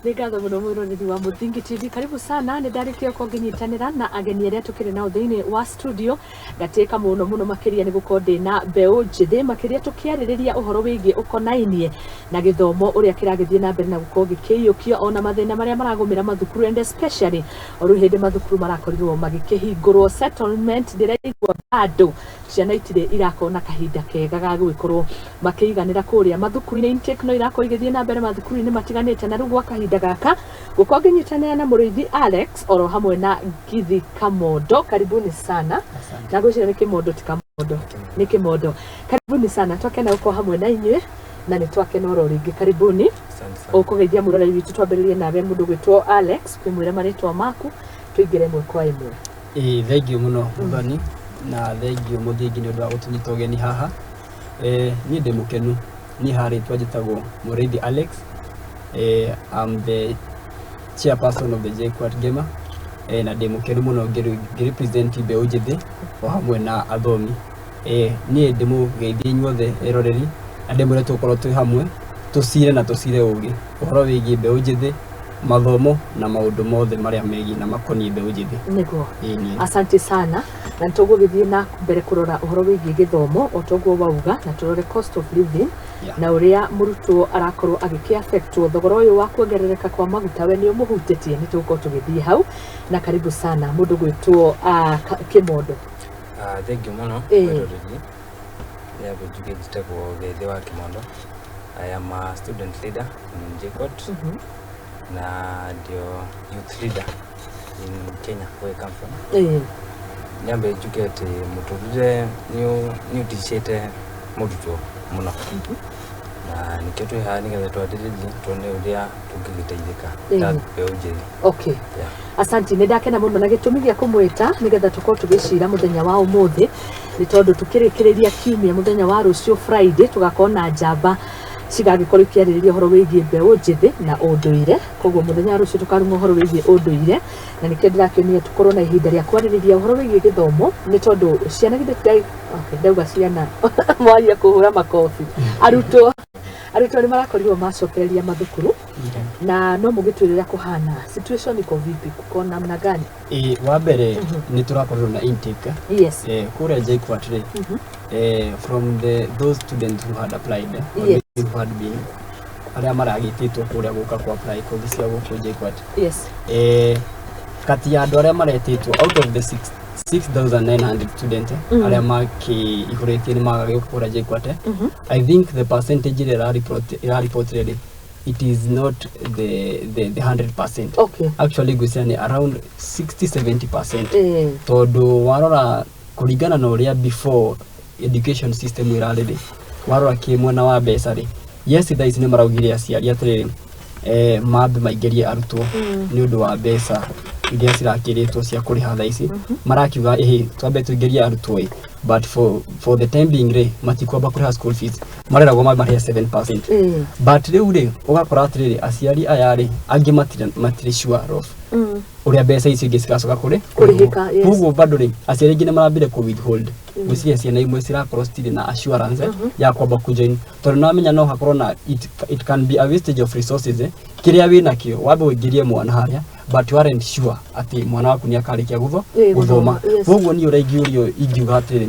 Nĩngatho mũno mwĩroreri wa Mũthingi TV, karibu sana. Nĩ ndarĩkia kũnyitanĩra na ageni arĩa tũkĩrĩ nao thĩinĩ wa studio. Ngatĩka mũno makĩria nĩ gũkorwo ndĩna mbeũ njĩthĩ makĩria tũkĩarĩrĩria ũhoro wĩgiĩ ũkonainie na gĩthomo ũrĩa kĩragĩthiĩ na mbere na gũkorwo gĩkĩiyũkio ona mathĩna marĩa maragũmĩra mathukuru, and especially o rĩu hĩndĩ mathukuru marakorirwo magĩkĩhingũrwo. Settlement ndĩraigua bado ciana itirĩ irakorwo na kahinda kega ga gũgĩkorwo makĩiganĩra kũrĩa mathukuru-inĩ. Tekno irakorwo igĩthiĩ na mbere mathukuru-inĩ matiganĩte, na rĩu gwa kahinda gaka gũkorwo ngĩnyitanĩra na mũrĩithi Alex oro hamwe na Githi Kamondo. Karibuni sana. Na gwĩciria nĩ Kĩmondo ti Kamondo, nĩ Kĩmondo. Karibuni sana, twakena gũkorwo hamwe na inyuĩ na nĩ twakena oro rĩngĩ. Karibuni. Ũkũgeithia mũroreri witũ, twambĩrĩrie nawe mũndũ gwĩtwo Alex, kwĩmwĩra marĩtwa maku tũingĩre ĩmwe kwa ĩmwe. Thengiũ mũno Muthoni na thengiũ Mũthingi nĩ ũndũ wa gũtũnyita ũgeni haha. Niĩ ndĩ mũkenu, niĩ harĩtwa njĩtagwo mũrĩithi Alex. I'm the chairperson of the JKUAT Gamer, na ndĩ mũkenu mũno ngĩrepresent mbeũ njĩthĩ o hamwe na athomi. Niĩ ndĩ mũgeithia inyuothe eroreri, na ndĩmwĩre tũkorwo twĩ hamwe tũcire na tũcire ũgĩ ũhoro wĩgiĩ mbeũ njĩthĩ, mathomo na maũndũ mothe marĩa megiĩ na makoniĩ mbeũ njĩthĩ. Nĩguo. Asante sana. Na tũgũgĩthiĩ na mbere kũrora ũhoro wĩgiĩ gĩthomo o toguo wauga, na tũrore cost of living na ũrĩa mũrutwo arakorwo agĩkĩaffectwo. Thogora ũyũ wa kuongerereka kwa maguta we nĩ ũmũhutĩtie. Nĩ tũgũkorwo tũgĩthiĩ hau, na karibu sana mũndũ gwĩtwo Kĩmondo. Thengiũ mũno mwĩroreri, nĩ agũnjũke njĩtagwo Githi wa Kĩmondo. I am a student leader in JKUAT na ndio youth leader in Kenya where I come from. Nyambe njuge atĩ mũtũrĩre nĩ ũticĩte mũrutwo mũno, na nĩkĩo twĩ haha nĩgetha twambĩrĩrie tuone ũrĩa tũngĩgĩteithĩka ta mbeũ njĩthĩ. Okay. Asante, nĩ ndakena mũno na gĩtũmi gĩa kũmwĩta nĩgetha tũkorwo tũgĩcira mũthenya wa ũmũthĩ nĩ tondũ tũkĩrĩkĩrĩria kiumia mũthenya wa rũciũ Friday tũgakorwo na njamba cigagĩkorwo ikĩarĩrĩria ũhoro wĩgiĩ mbeũ njĩthĩ na ũndũire. Koguo mũthenya wa rũciũ tũkarũma ũhoro wĩgiĩ ũndũire, na nĩkĩo ndĩrakĩonia tũkorwo na ihinda rĩa kwarĩrĩria ũhoro wĩgiĩ gĩthomo, nĩ tondũ ciana githĩ ndauga ciana mwaria kũhũra makobi. Arutwo nĩ marakorirwo macokereria mathukuru, na no mũgĩtwĩrĩra kũhana situation iko vipi, kuko namna gani? Wa mbere nĩ tũrakorwo na intake kũrĩa JKUAT from those students who had applied, who had been arĩa maragĩtĩtwo kũrĩa gũka ku apply kothi cia gũkũ JKUAT. Kati ya andũ arĩa maretĩtwo out of the 6,900 students arĩa makĩihũrĩtie nĩ magagĩũka kũrĩa JKUAT, I think the percentage ĩra-reported it is not the 100%. Okay. Actually gwĩciria nĩ around 60-70%. Tondũ warora kũringana na ũrĩa before education system ĩrarĩ, warora kĩmwena wa mbeca rĩ, yes thaa ici nĩ maraugire aciari atĩrĩrĩ mambe maingĩrie arutwo nĩ ũndũ wa mbeca iria cirakĩrĩtwo cia kũrĩha thaa ici. Marakiuga twambe tũingĩrie arutwo but for the time being rĩ matikwamba kũrĩha school fees, mareragwo marĩhe 7%. But rĩu rĩ ũgakora atĩrĩrĩ aciari aya rĩ angĩ matirĩ sure of ũrĩa mbeca icio ingĩ cigacoka kũrĩhĩka. Koguo bado rĩ aciari aingĩ nĩ marambire kũ withhold. Gwĩciria ciana imwe cirakorwo citirĩ na assurance ya kwamba kũjoin, tondũ namenya no hakorwo na it can be a wastage of resources. Kĩrĩa wĩ nakĩo wambe ũingĩrie mwana harĩa but you aren't sure atĩ mwana waku nĩ akarĩkia gũthoma. Koguo niĩ ũrĩa ingiuga atĩrĩ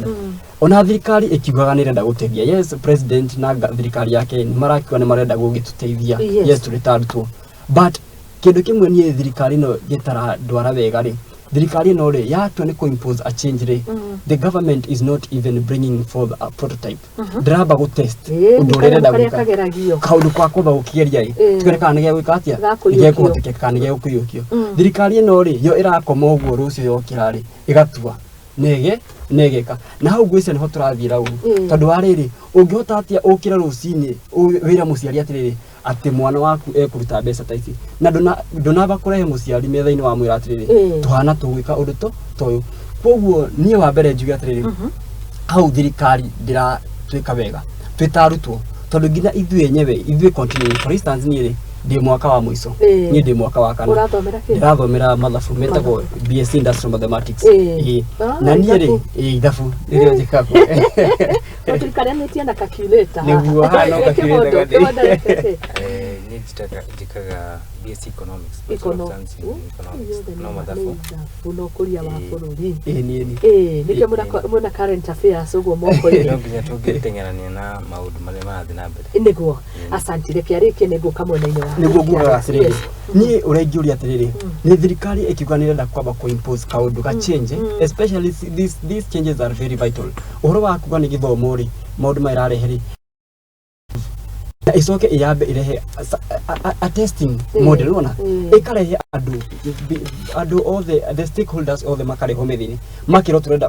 ona thirikari ĩkiugaga nĩ ĩrenda gũteithia, yes president na thirikari yake nĩ marakiuga nĩ marenda gũgĩtũteithia, yes tũrĩ ta arutwo, but kĩndũ kĩmwe niĩ thirikari ĩno gĩtaradwara wega rĩ, thirikari ĩno rĩ yatua nĩ kũ-impose a change rĩ, the government is not even bringing forth a prototype. Ndĩramba gũtest ũndũ ũrĩa ĩrenda gwĩka, kaũndũ kwa kwamba gũkĩgeria rĩ tuone kana nĩ gĩgwĩka atĩa, nĩgĩkũhotekeka kana nĩgĩgũkũiyũkio. Thirikari ĩno rĩ yo ĩrakoma ũguo rũciũ yokĩra rĩ ĩgatua negeka, na hau gwĩciria nĩho tũrathiĩra ũru, tondũ wa rĩrĩ ũngĩhota atĩa ũkĩra rũcinĩ wĩra mũciari atĩrĩrĩ atĩ mwana waku ekũruta mbeca ta ici, na ndonaba kũrehe mũciari metha-inĩ wa mwĩra atĩrĩrĩ tuhana tũgwĩka ũndũ toyũ. Koguo niĩ wa mbere njuge atĩrĩrĩ hau thirikari ndĩratwĩka wega twĩ ta arutwo, tondũ nginya ithuĩ enyewe ithuĩ continue. For instance niĩ rĩ ndĩ mwaka wa mũico, niĩ ndĩ mwaka wa kana ndĩrathomera mathabu metagwo BSc Industrial Mathematics. Na niĩ rĩ ithabu nĩrĩo njĩkagwo tũtikaranĩtie na calculator nĩguo hano calculator gathĩ. Niĩ ni jikaga BSc economics economics no mathabu no kuria wa bururi ni muna current affairs ugo moko ri no nginya tungitengerania na maundu maria marathi na mbere niguo asanti reke arike niguo kamwe-inĩ wa niguo guoga atiriri ni urengiuria atiriri ni thirikari ikiuga nirenda kwamba kuimpose kaundu ga change especially these changes are very vital uhoro wa kuga ni githomo ri maundu mairareheri isoke iyabe irehe a testing model ona ikarehe adu all the stakeholders all the makare homethini makiro turenda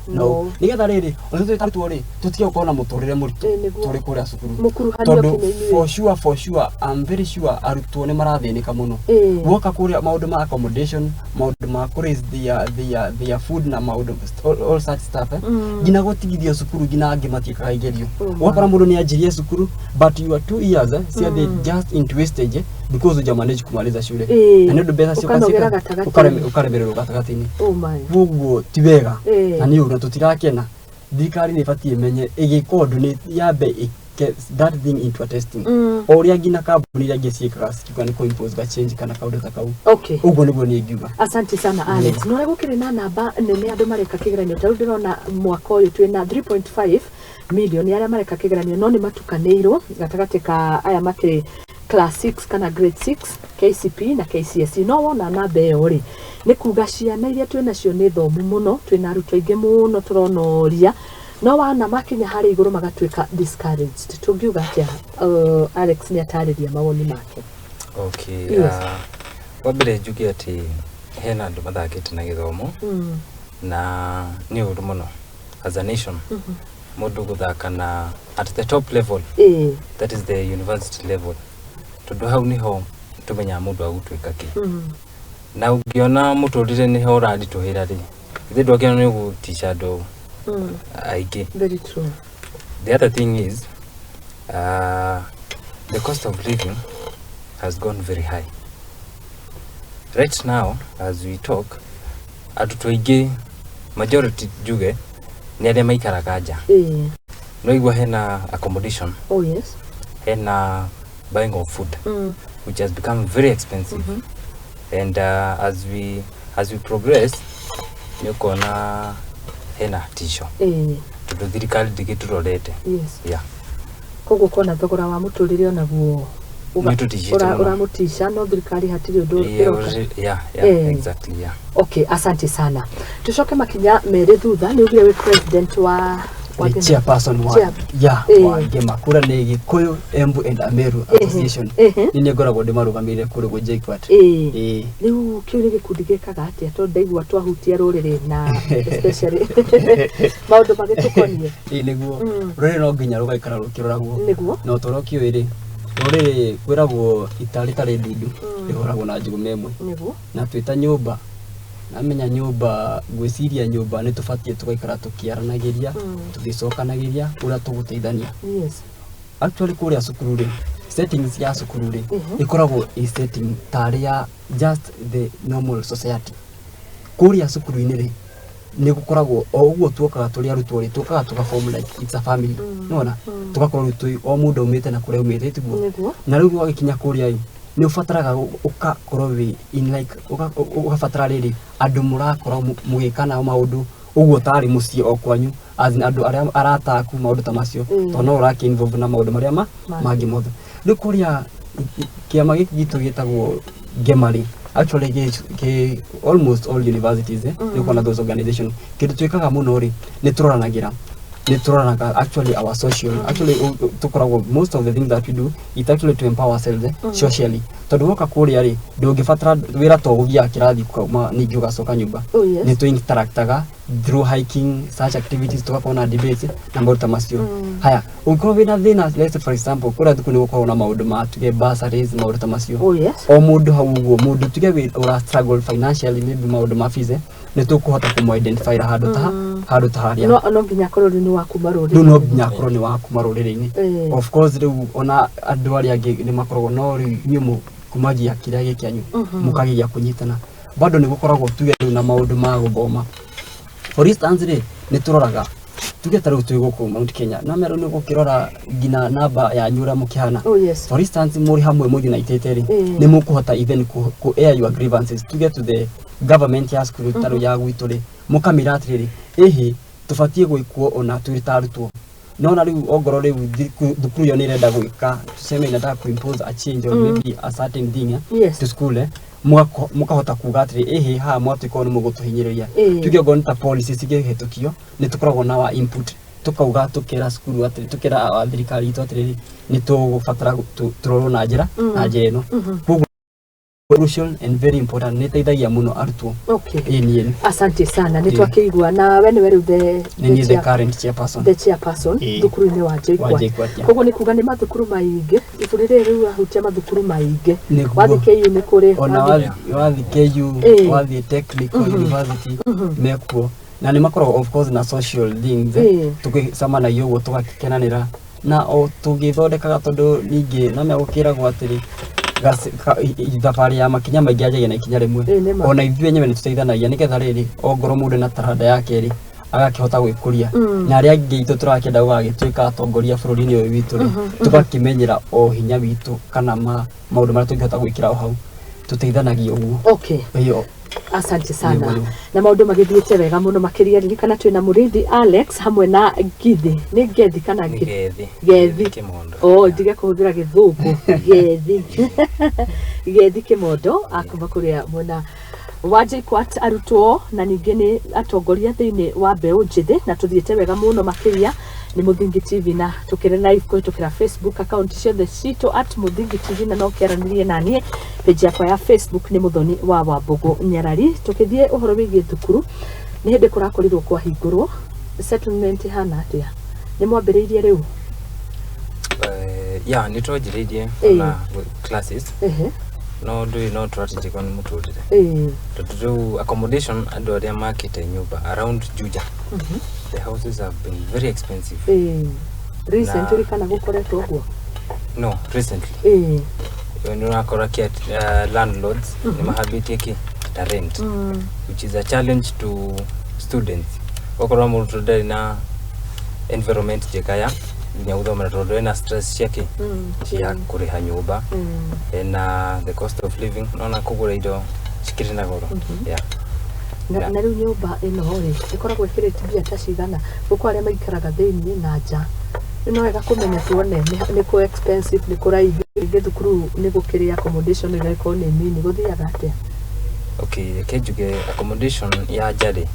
no nigetha riri onse tutatu ri tutige ukona muturire muritu turi kuria sukuru tondu for sure I'm very sure arutwo ni marathinika muno woka kuria maundu ma accommodation maundu ma raise their food na maundu all such stuff gina gutigithia sukuru gina angi matiikaga igerio wakora mundu ni anjirie sukuru but you are 2 years see they just into wastage because uja manage kumaliza shule na ndio besa sio kasika ukaremererwa gatagati-ini vugo tibega na ni ura tutirakena thirikari ni fatie menye igikondu ni yabe that thing into a testing oria gina kambuni ria giciikaga sikika ni ko impose ga change kana kaundu ta kau ugo niguo ni ngiuga asante sana Alex no rego kire na namba nene andu mareka kigeranio taru ndirona mwaka uyu twina 3.5 milioni aria mareka kigeranio no ni matukaneirwo gatagati ka aya makire class 6 kana grade 6 KCP na KCSE no wona namba iyo ri ni kuga ciana iria twina cio ni thomu muno twina arutwo ingi muno turonoria no wana makinya hari iguru magatwika discouraged tungiuga atia Alex ni atariria mawoni make wabere njugi ati hena andu mathakite na githomo na ni undu muno as a nation mundu guthaka na at the top level that is the university level tundu hau niho tumenya mundu agutwika ki na ungiona muturire niho uradituhira ri ithe ndwakena ni gutisha andu aige very true the other thing is the cost of living has gone very high right now as we talk atutoige majority juge ni aria maikaraga nja no igwa hena accommodation yes hena buying of food which has become very expensive and as we progress nyukona hena tisho tundu thirikari ndigiturorete koguo kona thogora wa muturire onaguo uramutisha no thirikari hatiri undu exactly okay asante sana tucoke makinya mere thutha ni ugiye we president wa chairperson wa Gema kura ni Gikuyu Embu and Ameru Association ni ngoragwo ndimarugamire kuri go JKUAT riu kiuri gikundi gikaga atia to ndaigua twahutia rurire na especially maundu magitukonie niguo rurire no nginya rugaikara rukiroragwo no torokio iri rurire kwiragwo itari ndundu ihoragwo na njugu memwe na twita nyumba namenya nyumba gwiciria nyumba ni tufatie tugaikara tukiaranagiria tugicokanagiria ura tuguteithania actually kuria sukuru ri settings ya sukuru ri ikoragwo setting taria just the normal society kuria sukuru ini ri ni gukoragwo o uguo tuokaga turi arutwo ri tuokaga tugaform like it's a family nona tugakorwo tu o mundu umite na kuria umite tiguo na riu wagikinya kuria ni ufataraga ukakorwo wi in like ugafatara riri andu murakorwo mugikana maundu uguo tari mucii o kwanyu as andu aria arataku maundu ta macio to no uraki involve na maundu maria mangi mothe ni kuria kiama giki gitu gitagwo Gemari actually almost all universities ni kuna those organizations kitu twikaga muno ri ni turoranagira actually our social actually tukoragwo most of the things that we do it actually to empower ourselves socially tondu woka kuria ri ndungifatara wira to guthia kirathi kuma ningi ugacoka nyumba ni tu interactaga through hiking such activities tukakona debates na maundu macio haya ukorwo wina thina let's for example kuria thukuni gukorwo na maundu ma tuge bursaries maundu macio o mundu hau uguo mundu tuge ura struggle financially maybe maundu ma fees ni tukuhota kumu identify handu ta haria no nginya korwo ni waku maruri no nginya korwo ni waku maruri-ini of course riu ona andu aria angi ni makoragwo no riu nyumu kumagia kiria gikianyu mukagia kunyitana bado ni gukoragwo tuge na maundu ma guthoma for instance ri ni turoraga tuge taru twiguku Mount Kenya na mero ni gukirora gina namba ya nyura mukihana. For instance muri hamwe mu United ni mukuhota even ku air your grievances to get to the government ya school taru ya gwituri mukamira atiriri tufatie gwikuo ona turitarutwo nona riu ogoro riu thukuru yo ni renda gwika tuseme inataka kuimpose a change or maybe a certain thing to school mukahota kuga atiri ha mwatiko ni mugutuhinyiriria tuge go nta policy cigehetukio ni tukoragwo na wa input tukauga tukera skuru atiri tukera thirikari itu atiri ni tugubatara turoro na njira ino crucial and very important ni teithagia muno arutwo. Asante sana ni twakigwa na we ni weru the current chairperson thukuru ni wa JKUAT koguo ni kuga ni mathukuru maingi iburire riu ahutia mathukuru maingi wathi KU ni kuri ona wathi KU wathi technical university mekuo na ni makoro of course na social things tukisama yogo tugakenanira na o tugithondekaga tondu ningi na megukira gwatiri thabari ya makinya maingi ajagia na ikinya rimwe ona ithuĩ nyewe ni tuteithanagia nigetha riri ongoro mundu na taranda yake ri agakihota gwikuria na aria angi itu turakenda gugagituika atongoria bururi-ini uyu witu ri tugakimenyera o hinya witu kana maundu maria tungihota gwikira o hau tuteithanagia uguo. Asante sana na maundu magithiite wega muno makiria ririkana twina Murithi Alex hamwe na Githi ni Gethi kana Gethi kimondo ndige kuhuthira githungu Gethi kimondo akuma kuria mwena wa JKUAT arutwo na ningi ni atongoria thiini wa mbeu njithi na tuthiite wega muno makiria ni Muthingi TV na tukire live kuhitukira Facebook account ciothe cito @Muthingi TV na no kiaranirie nanie page yakwa ya Facebook ni Muthoni wa Wambugu Nyarari tukithie uhoro wigie thukuru ni hindi kurakorirwo kwa hingurwo settlement hana atia ni mwambiriirie riu ni twajiririe na classes no do no strategy kwa muturire to accommodation andu aria makite nyumba around Juja. The houses have been very expensive. Recently kana gukoretwo guo? No, recently. When unakora kia landlords ni mahabitie ki the rent which is a challenge to students. Okora mundu ndari na environment jekaya nya uthomera tondu ena stress yake cia kuriha nyumba na the cost of living nona kugura indo cikiri na goro. Na riu nyumba ino ri ikoragwo ikirite bia ta cigana guko aria maikaraga thiini na nja no wega kumenya tuone ni ko expensive ni kuraithi thukuru ni gukiria accommodation ira economy ni guthiaga atia. Kejuge accommodation ya jari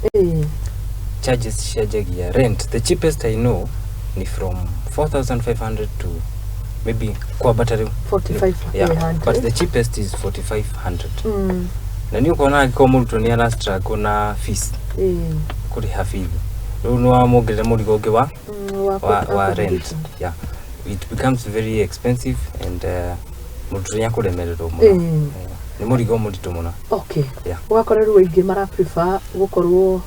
charges shajagia rent the cheapest I know ni from 4,500 to maybe kwa battery 4,500 but the cheapest is 4,500 na ni uko na kwa mtu ni ana struggle na fees kuri hafili no amogere muri goge wa rent it becomes very expensive and mtu nya kuremerero muno ni muri go muri tumuna ugakora ru ingi mara prefer gukorwo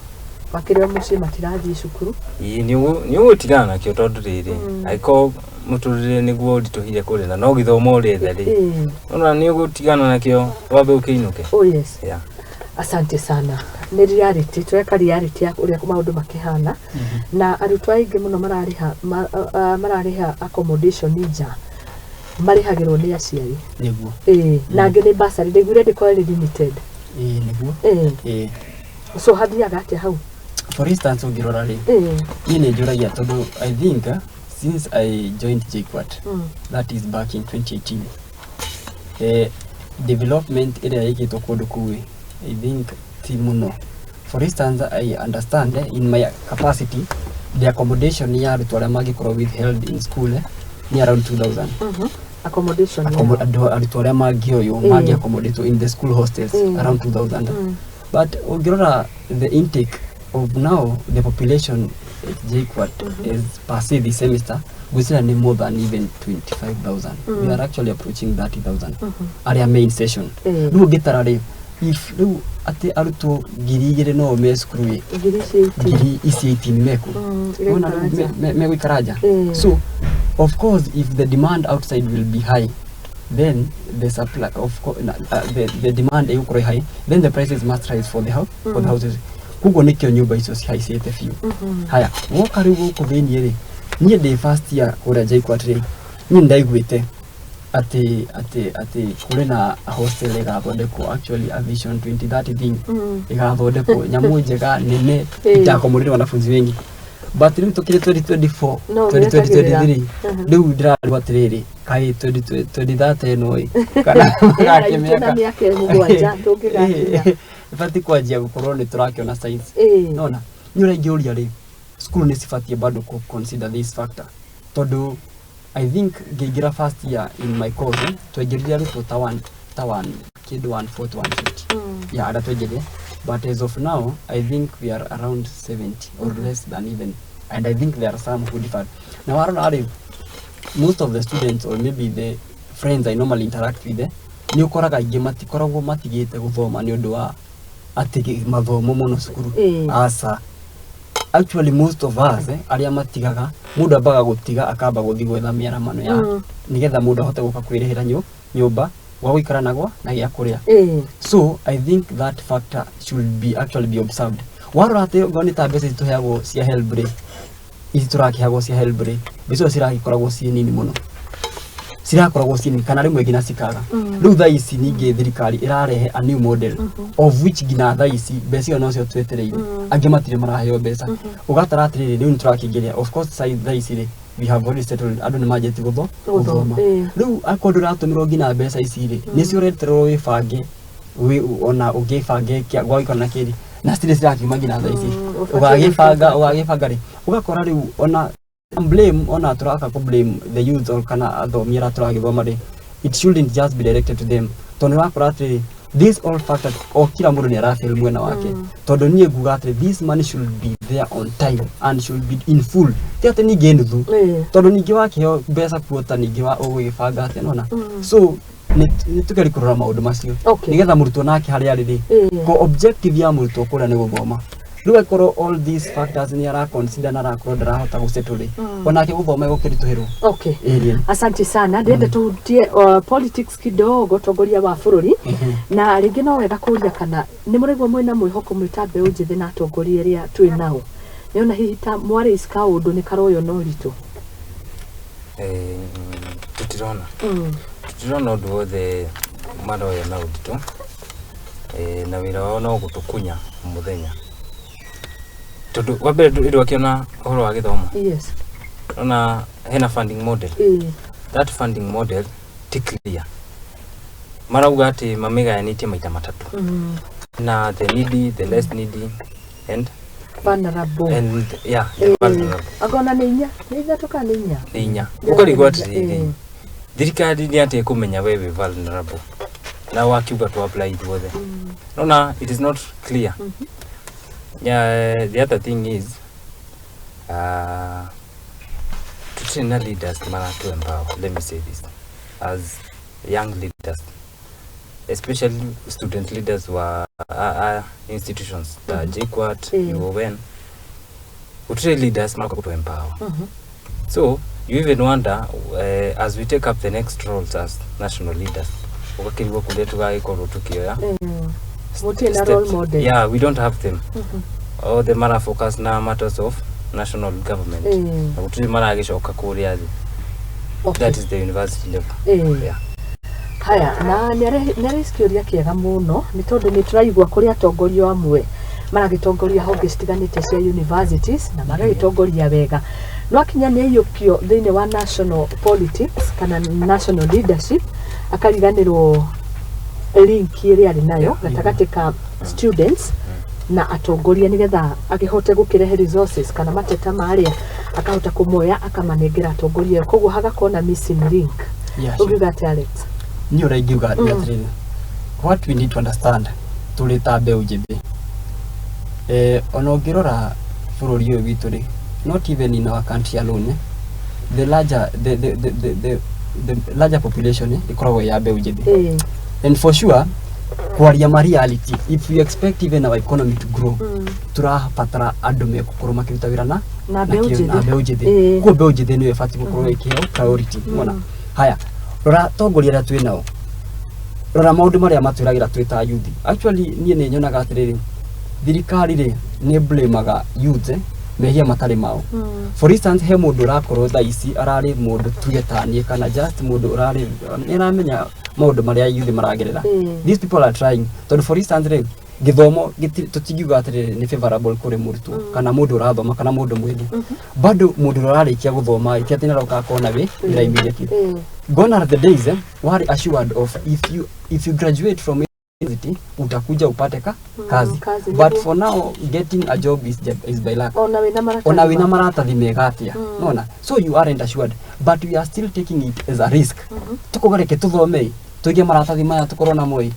makiria muci matirathi cukuru ni utigana kio tondu riri aiko muturire niguo ndituhire kuri na no githomo rithe ri ona ni ugutigana nakio wabe ukiinuke. Asante sana ni reality tweka reality ya uria maundu makihana na arutwo aingi muno marariha accommodation nja marihagirwo ni aciari niguo na ngene basari ndigure ndiko limited niguo so hathiaga atia hau. For instance ungirora ri ni njuragia tondu I think since I joined JKUAT that is back in 2018 development area yigitwo kundu kuwi I think timuno. For instance I understand in my capacity the accommodation ya arutwo aria magikorwo withheld in school ni around 2000 accommodation arutwo aria magioyo magi accommodate in the school hostels around 2000 but ungirora the intake of now the population at JKUAT is per se this semester we still need more than even 25,000 we are actually approaching 30,000 area main session no gitarare if no ati arutwo ngiri no me skuru ngiri isi 18 meko ona me wikaraja so of course if the demand outside will be high then the supply of the demand is high then the prices must rise for the house for the houses kugo nikyo nyumba icio cihaicite biũ haya woka rĩu gũkũ thĩinĩ rĩ niĩ ndĩ first year kũrĩa JKUAT rĩ niĩ ndaiguĩte ati kũrĩ na hostel ĩgathondekwo actually a vision 2030 thing ĩgathondekwo nyamũ njega nene itakomodera wanafunzi wengi but rĩu tũkĩrĩ 2024 2023 rĩu ndĩrarĩwa atĩrĩrĩ kaĩ 2030 ĩno kana na mĩaka mũgwanja tũngĩgakinya ibati kwanjia gũkorwo nĩ tũrakĩona signs nona nĩ ũraingĩũria rĩ school nĩ cibatie bado ku consider this factor tondũ I think ngĩingĩra first year in my course twaingĩrire arutwo ta one kid 140 150 yeah ada twaingĩrire but as of now I think we are around 70 or less than even and I think there are some who differ now warona most of the students or maybe the friends I normally interact with nĩ ũkoraga aingĩ matikoragwo matigĩte gũthoma nĩ ũndũ wa atĩ mathomo mũno cukuru asa actually most of us arĩa matigaga mũndũ ambaga gũtiga akamba gũthiĩ gwetha mĩaramano ya nĩgetha mũndũ ahote gũka kwĩrĩhĩra nyũmba gwa gũikara nagwa na gĩa kũrĩa so I think that factor should be actually be observed warora atĩ ngoni ta mbeca itũheagwo cia HELB rĩ ici tũrakĩheagwo cia HELB rĩ mbeca ciragĩkoragwo ciĩ nini mũno cirakoragwo ciĩ kana rĩmwe nginya cikaga rĩu thaa ici ningĩ thirikari ĩrarehe a new model of which nginya thaa ici mbeca ĩyo nocio twetereire angĩ matirĩ maraheo mbeca ũgatara atĩrĩrĩ rĩu nĩtũrakĩingĩria of course thaa ici rĩ we have already settled andũ nĩ manjĩtie gũthoma rĩu akorwo ndũratũmĩrwo nginya mbeca ici rĩ nĩcio ũreterwo wĩbange ona ũngĩbange gwa gũikara na kĩrĩ na citirĩ cirakiuma nginya thaa ici ũgagĩbanga rĩ ũgakora rĩu ona blame ona turaka ko blame the youth or kana athomi ara turagithoma ri it shouldn't just be directed to them tondu wakora atiri these all factors o kila mundu ni arafeel mwena wake tondu nie nguga atiri this money should be there on time and should be in full tiate ni gendu tondu ningi wakiheo mbeca kuota ningi wa ugigibanga ati nona so ni tukari kurora maundu macio nigetha murutwo nake hari ari ri ko objective ya murutwo kura ni guthoma rĩu akorwo all these factors ni ara consider na arakorwo ndarahota gũsettle onake gũthoma gũkĩritũhĩrwo okay asante sana ndende tutie politics kidogo tongoria wa bũrũri na rĩngĩ no wega kũria kana nĩ mũrĩgwo mwena mwĩhoko mwĩta mbeũ njĩthĩ na atongoria arĩa twĩ nao nĩona hihi ta mwarĩ iska ũndũ nĩ karoyo no ritũ tutirona ũndũ wothe maroyo na ũritũ na wĩra wao no gũtũkunya mũthenya tondu wambere ndio wakiona uhoro wa githomo yes ona hena funding model that funding model ti clear marauga ati mamigayanĩtie maita matatu na the needy the less needy and vulnerable and yeah vulnerable agona nĩ inya tuka nĩ inya ukarigwa ati thirikari ni ati kumenya wewe vulnerable na wakiuga to apply it wothe nona it is not clear yeah the other thing is to train leaders to empower let me say this as young leaders especially student leaders were institutions the JKUAT UN to train leaders to empower so you even wonder as we take up the next roles as national leaders ukakiriwa kuletu gaikoro tukioya role model yeah we don't have them all the mara focus na matters of national government utri mara agishoka kuria that is the university level yeah haya na nĩ riskioria kiega muno ni tondu ni turaigwa kuri atongoria amwe maragitongoria honge citiganite cia universities na magagitongoria wega no akinya nĩ yũkio thĩinĩ wa national politics kana national leadership akariganirwo link ĩrĩa ari nayo gatagati ka students na atongoria nigetha akihote gukirehe resources kana mateta maria akahota kumoya akamanengera atongoria koguo hagakona missing link ugigate Alex ni uraingiuga atiri what we need to understand tulita mbeũ njĩthĩ ona ũngĩrora bũrũri ũyũ witũ rĩ not even in our country alone the larger population ikoragwo ya mbeũ njĩthĩ and for sure kwaria ma reality if we expect even our economy to grow turabatara andũ mekukorwo makiruta wĩra na mbeũ njĩthĩ kwa mbeũ njĩthĩ nĩ ĩbatiĩ gũkorwo ĩkĩheo priority mona haya rora tongoria arĩa twĩ nao rora maũndũ marĩa matwĩragĩra twĩ ta youth actually niĩ nĩ nyonaga atĩrĩrĩ thirikari ri ni blamaga youth mehia matari mao. For instance, he mundu rakorwo tha ici arari mundu tugetanie kana just mundu urari niramenya maundu maria youth maragerera. These people are trying. Tondu for instance ri githomo tutigiuga atiri ni favorable kuri murutwo kana mundu urathoma kana mundu mwini. Bado mundu urarikia guthoma itiatina roka kona we ira immediately. Gone are the days were assured of if you graduate from university utakuja upate kazi. But for now getting a job is by luck. Ona wina maratathi megatia. Nona, so you aren't assured, but we are still taking it as a risk. Tukogareke tuthome tuige maratathi maya tukorona moi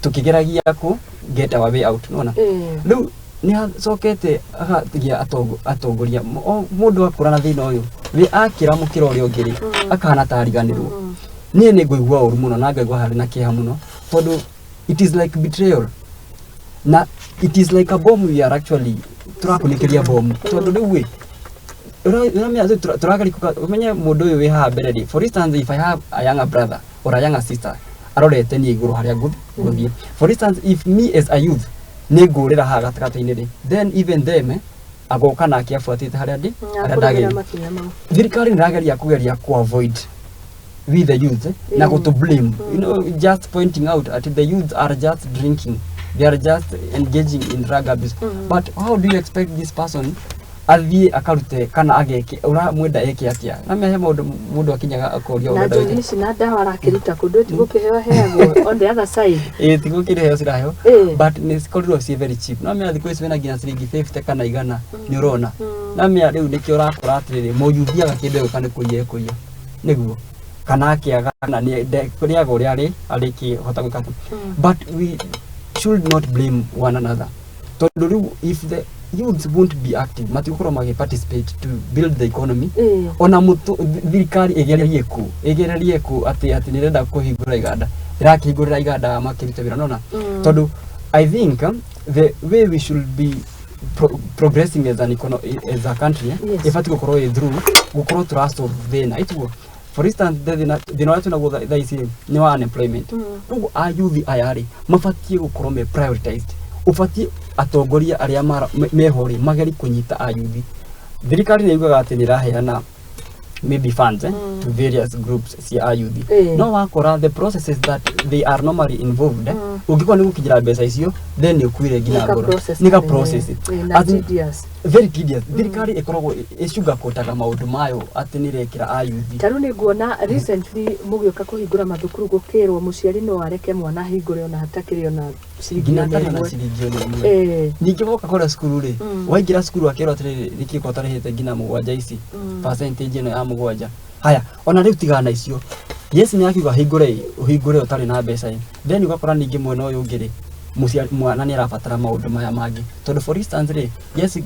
tukigeragia ku get our way out. Nona, riu ni sokete agatia atongoria mundu akurana thina uyu we akira mukira uri ongiri akana tariganirwo nie ni ngũigua ũru muno na ngaigua harĩ na kĩeha muno tondu it is like betrayal na it is like a bomb we are actually turakunikiria bomb tondu riu we uramenya turagarika umenye mundu uyu wi haha mbere ri. For instance, if I have a younger brother or a younger sister arorete ni iguru haria nguthie, for instance, if me as a youth ni ngurira haha gatagata-ini ri, then even them agoka na akiafuatite haria ndi ndagiri. Thirikari nirageria kugeria ku avoid with the youth na to blame, you know, just pointing out that the youth are just drinking, they are just engaging in drug abuse. But how do you expect this person athie akarute kana ageke ura mwenda eke atia na mehe mundu akinyaga akoria ura ndawike na cina dawa rakiruta kundu tigukiheo heagwo on the other side tigukireheo ciraheo but ni sikorirwo ci very cheap na me thikũ ici wena nginya ciringi 50 kana 100 ni urona na me riu nikio urakora atiriri muyuthiaga kindu kana kuiye niguo kana akiaga na ni kuriaga uri ari ki hota gwikata. But we should not blame one another. Tondu riu if the youths won't be active matikoro magi participate to build the economy ona mutu thirikari egererie ku ati nirenda kuhingura iganda irakihingurira iganda makirute wira nona tondu I think the way we should be progressing as an economy as a country if atukorwo through gukorwo turasolve thina itugo. For instance, the watu na gutha thaisi ni wa unemployment ugu ayuthi ayari mafatie gukorwo me prioritized ufatie atongoria aria mehori mageri kunyita ayuthi. Thirikari ni yugaga ati niraheana maybe funds to various groups cia ayuthi no wakora the processes that they are normally involved ungikwa ni gukijira mbeca icio then ukuire gina ngoro nika process very tedious. Thirikari ikoragwo sugar coataga maundu mayo ati nirekira ayuthi taru ni nguona recently mugioka kuhingura mathukuru gukirwo muciari no areke mwana hingure ona hatakiri ona ciringi ningi boka kora skuru ri waingira skuru akero atiri rikiko tarihite ngina mugwanja ici percentage ino ya mugwanja haya ona riu tigana icio yes ni akiuga hingure utari na mbeca then ugakora ningi mwena uyu ngiri muciari mwana ni arabatara maundu maya mangi tondu for instance ri yes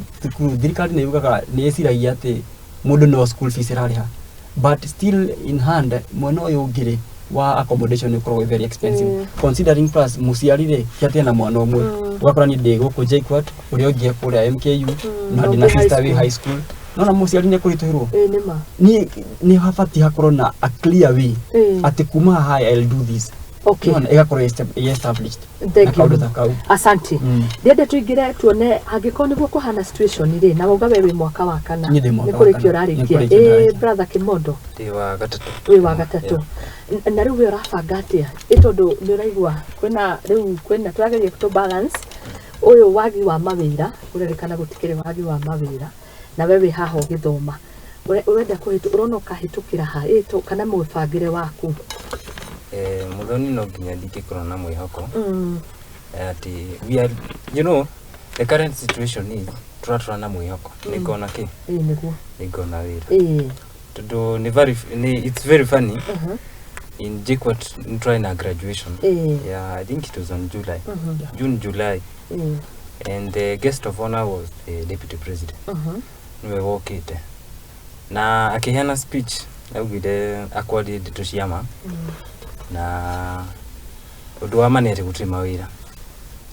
thirikari ni yugaga ni esiragia ati mundu no school fees irariha but still in hand mwena uyu ngiri wa accommodation is very expensive considering plus muciari ri kiatia na mwana umwe ugakora ni ndego ku JKUAT uri ongia kuri MKU na dina sister we high school nona muciari ni kurituhirwo ni hafati hakorwo na a clear way ati kuma high I'll do this. Okay. Nona igakora established. Asante. Ndende tuingire tuone angiko niguo kuhana situation ri na uga wewe mwaka wa kana ni kurikio rarikia brother Kimondo wi wa gatatu na riu urabanga atia itondu ni uraigua kwena turageria to balance uyu wagi wa mawira urerikana gutikire wagi wa mawira na wewe haho githoma urenda kuhitu urona ukahitukira ha kana mwifangire waku Muthoni no nginya ndikikorwo na mwihoko ati we are, you know, the current situation is turatura na mwihoko nikona ki niguo nikona wira tondu it's very funny in JKUAT trying a graduation yeah, I think it was on July and the guest of honor was the deputy president niwe wokite na akiheana speech augire akwari nditu ciama na undu wa manere gutri mawira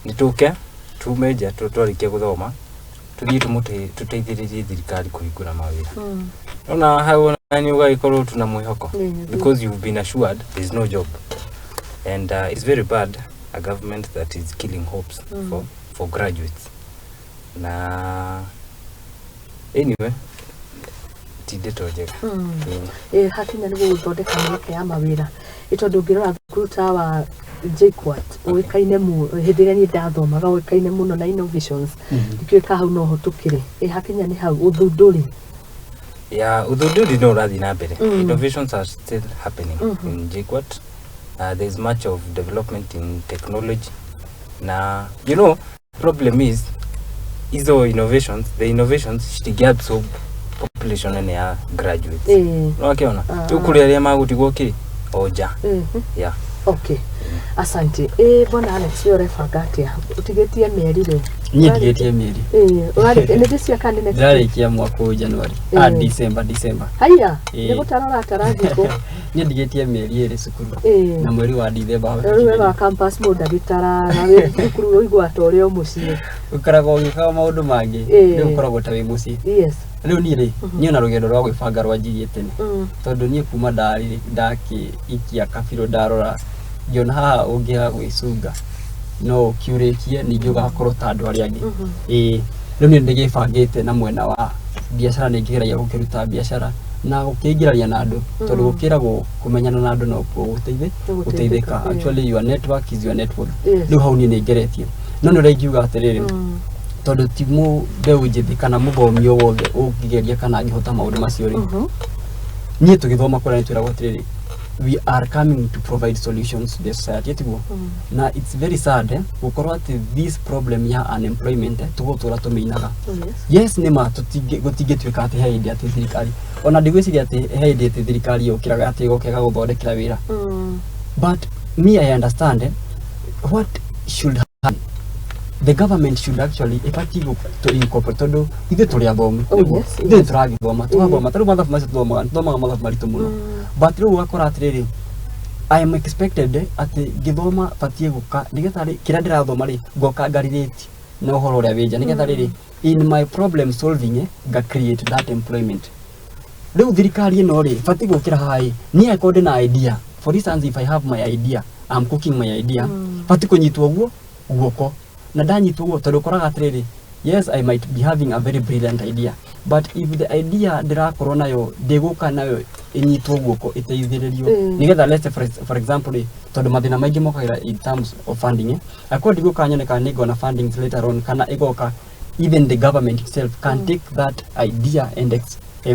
nituke tumeja tutwarikia guthoma tuthii tuteithiririe thirikari kuhingura mawira ona hau ni ugaikorwo tuna mwihoko because you've been assured there's no job and it's very bad a government that is killing hopes for graduates. Na anyway, tinde project. Hakinya niguo guthondeka mĩeke ya mawĩra. Itondu ngirora thukuru ta wa JKUAT uikaine mu hindi ria ndathomaga uikaine muno na innovations ndikĩka hau no hotukire hakinya ni hau uthunduri uthunduri no rathi na mbere. Innovations are still happening in JKUAT. There's much of development in technology. Na you know, problem is the innovations should absorb population and ya graduates. No akiona ukuri aria magutigwo ki oja. Yeah. Okay. Asante. Bona Alex yore fagatia. Utigetie mieri rĩu. Niĩ ndigetie mieri. Nĩ ndĩcia kandi next. Ndĩrarĩkia mwaka wa January. December. Haya. Nĩ gũtarora tarangiko. Niĩ ndigetie mieri 2 cukuru. Na mweri wa December. Rĩu wa campus mode ndagĩtara na wĩ cukuru ũigua ta ũrĩa mũciĩ. Ũkoragwo ũgĩka maũndũ mangĩ. Rĩu ũkoragwo ta wĩ mũciĩ. Yes. Rĩu niĩ niĩ na rũgendo rwa gwĩbanga rwanjirie tene. Tondũ niĩ kuma ndakĩikia kabirũ ndarora John haha ungia gwicunga no kiurikie ningi ugakorwo ta andu aria angi riu ni ndigibangite na mwena wa biashara ni ngigeragia gukiruta biashara na gukingirania na andu tondu gukiragwo kumenyana na andu no guteithika. Actually your network is your network. Riu hau ni ngeretie no ni ngiuga atiriri tondu timu mbeu njithi kana muthomi wothe ungigeria kana ngihota maundu macio ri nie tugithoma kura ni twiragwo atiriri we are coming to provide solutions to the society. Na it's very sad gukorwo ati this problem ya unemployment tugutura tumeinaga. Yes nima gutigituika ati heidi ati thirikari ona ndigwiciria ati heidi ati thirikari yokiraga ati gokega guthondekera wira. But me I understand what should happen. The government should actually to incorporate tondu ithe turi athomi ithe turagithoma tugathoma taru mathabu macio tuthomaga mathabu maritu muno. But riu wakora atiriri I am expected ati githoma batie guka nigetha kira ndirathoma ri ngoka ngaririti na uhoro uria winja nigetha riri in my problem solving ga create that employment. Riu thirikari ino ri batie gukira hai ni akonde na idea. For instance, if I have my idea, I'm cooking my idea, batie kunyitwo guoko na ndanyitwo guo tondu koraga atiriri yes I might be having a very brilliant idea, but if the idea ndirakorwo nayo ndiguka nayo inyitwo guoko iteithiririo nigetha let's say for example tondu mathina maingi mokagira in terms of funding according to kanyoneka ni gona funding later on kana igoka even the government itself can take that idea and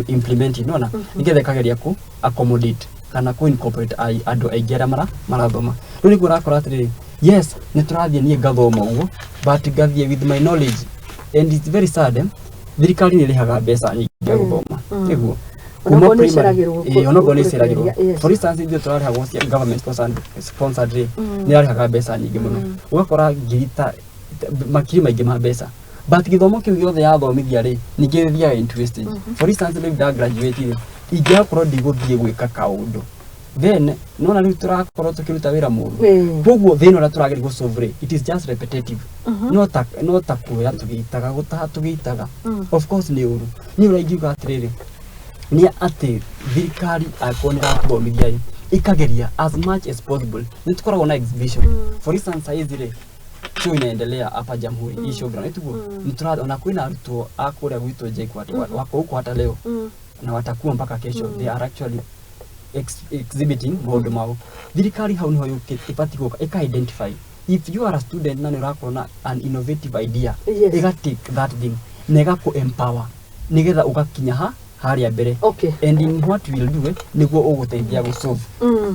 implement it nona nigetha kageria ku accommodate kana ku incorporate andu aigera marathoma riu ni kurakora atiriri yes niturathie nie gathoma uguo but gathie with my knowledge and it's very sad thirikari ni rihaga mbeca nyingi guthoma niguo kuma primary onogo ni ciragirwo for instance ithuĩ turarĩhagwo cia government sponsored ni arĩhaga mbeca nyingi muno ugakora ngirita makiri maingĩ ma mbeca but githomo kiu giothe yathomithia ri ningĩ thiaga into wastage. For instance rĩu nda graduate ingĩakorwo ndigũthiĩ gwĩka kaũndũ then nona riu turakorwo tukiruta wira mũru koguo thĩna ũrĩa tũrageria gũsolve it is just repetitive no ta kuoya tũgĩitaga gũtaha tũgĩitaga of course nĩ ũru ni ũraingiuga atiriri ni ati thirikari akonera kuthomithia ikageria as much as possible ni tukoragwo na exhibition. For instance hizi show inaendelea hapa Jamhuri hii show ground tuko ona kwina arutwo akuria gwitwo JKUAT wako huko hata leo na watakuwa mpaka kesho. They are actually exhibiting maundu mao. Thirikari hau niho ipati guka ika identify if you are a student na nirakorwo an innovative idea ika take that thing nega ku empower nigetha ugakinya haria mbere. And in what we will do niguo uguteithia gu solve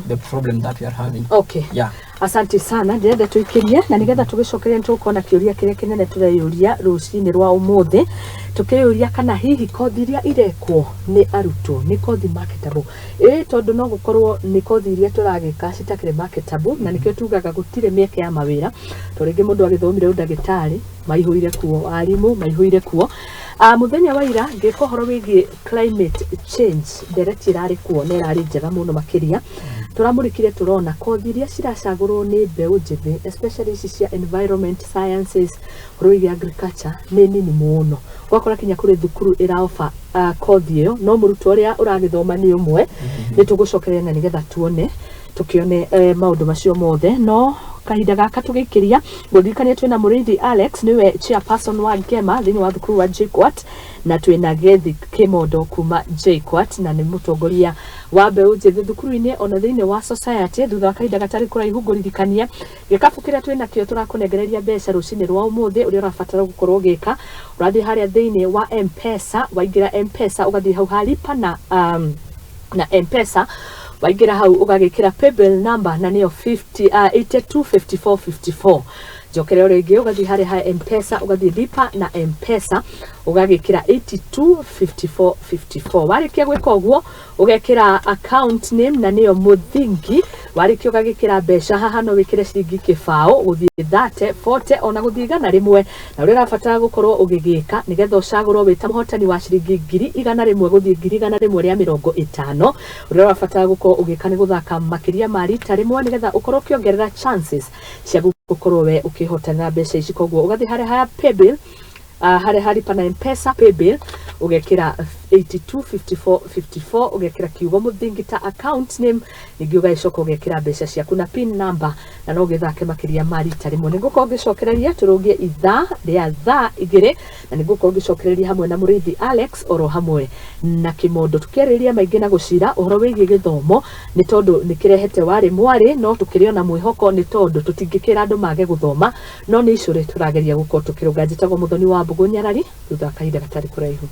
the problem that we are having. Yeah. Asante sana ndenda tuikirie na nigetha tugicokeria tukona kiuria kire kinene tureyuria rucini rwa umuthi tukiyuria kana hihi kothi iria irekwo ni arutwo ni kothi marketable tondu no gukorwo ni kothi iria turagika citakire marketable na nikio tugaga gutire mieke ya mawira to ringi mundu agithomire udagitari maihuire kuo arimu maihuire kuo muthenya wa ira ngikohoro wigi climate change direct irari kuo ne irari njega muno makiria turamurikire turona kothi iria ciracagurwo ni mbeu njithi especially cia environment sciences ruigi agriculture ni nini muno gwakora kinya kuri thukuru iraofa kothi iyo no murutwo uria uragithoma ni umwe ni tugucokeria na nigetha tuone tukione maundu macio mothe no kahinda gaka tugikiria guthikania twina Muriithi Alex niwe chairperson wa Ngema thini wa thukuru wa JKUAT na twina Gethi Kimondo kuma JKUAT na ni mutongoria wa mbeũ njĩthĩ thukuru-inĩ ona thĩinĩ wa society thutha wa kahinda gatari kuraihu ngũririkania gĩkabu kĩrĩa twĩna kĩo tũrakũnengereria mbeca rũcinĩ rwa ũmũthĩ ũrĩa ũrabatara gũkorwo gĩka ũrathiĩ harĩa thĩinĩ wa M-Pesa waingĩra M-Pesa ũgathiĩ hau halipa na M-Pesa waingĩra hau ũgagĩkĩra paybill number na nĩyo 825454 njokere rĩngĩ ũgathiĩ harĩa ha M-Pesa ũgathiĩ lipa na M-Pesa ũgagĩkĩra 825454 warĩkia gwĩka ũguo ũgekĩra account name na nĩyo Muthingi warĩkia ũgagĩkĩra mbeca haha no wĩkĩre ciringi kĩbaũ gũthiĩ 30 40 ona gũthiĩ igana rĩmwe na ũrĩa ũrabatara gũkorwo ũgĩgĩka nĩgetha ũcagũrwo wĩ ta mũhotani wa ciringi 100 gũthiĩ 100 rĩmwe rĩa 50 ũrĩa ũrabatara gũkorwo ũgĩka nĩ gũthaka makĩria ma rita rĩmwe nĩgetha ũkorwo ũkĩongerera chances cia gũkorwo we ũkĩhotanĩra mbeca ici koguo ũgathiĩ harĩa ha paybill harĩa halipa na M-Pesa paybill ugekira 825454 ugekira kiugo Muthingi ta account name ningĩ ũgacoka ugekira mbeca ciaku na pin number na no gĩthake makĩria ma rita rĩmwe nĩgũkorwo ngĩcokereria tũrũgie ithaa rĩa thaa igĩrĩ na nĩgũkorwo ngĩcokereria hamwe na Muriithi Alex oro hamwe na Kimondo tukĩarĩrĩria maingĩ na gũcira ũhoro wĩgiĩ gĩthomo nĩ tondũ nĩkĩrehete warĩ mwarĩ no tukĩrĩona mwĩhoko nĩ tondũ tũtingĩkĩra andũ mage gũthoma no nĩ icũrĩ tũrageria gũkorwo tũkĩrũnga njĩtagwo Muthoni wa Wambugu Nyarari thutha wa kahinda gatarĩ kũraihu.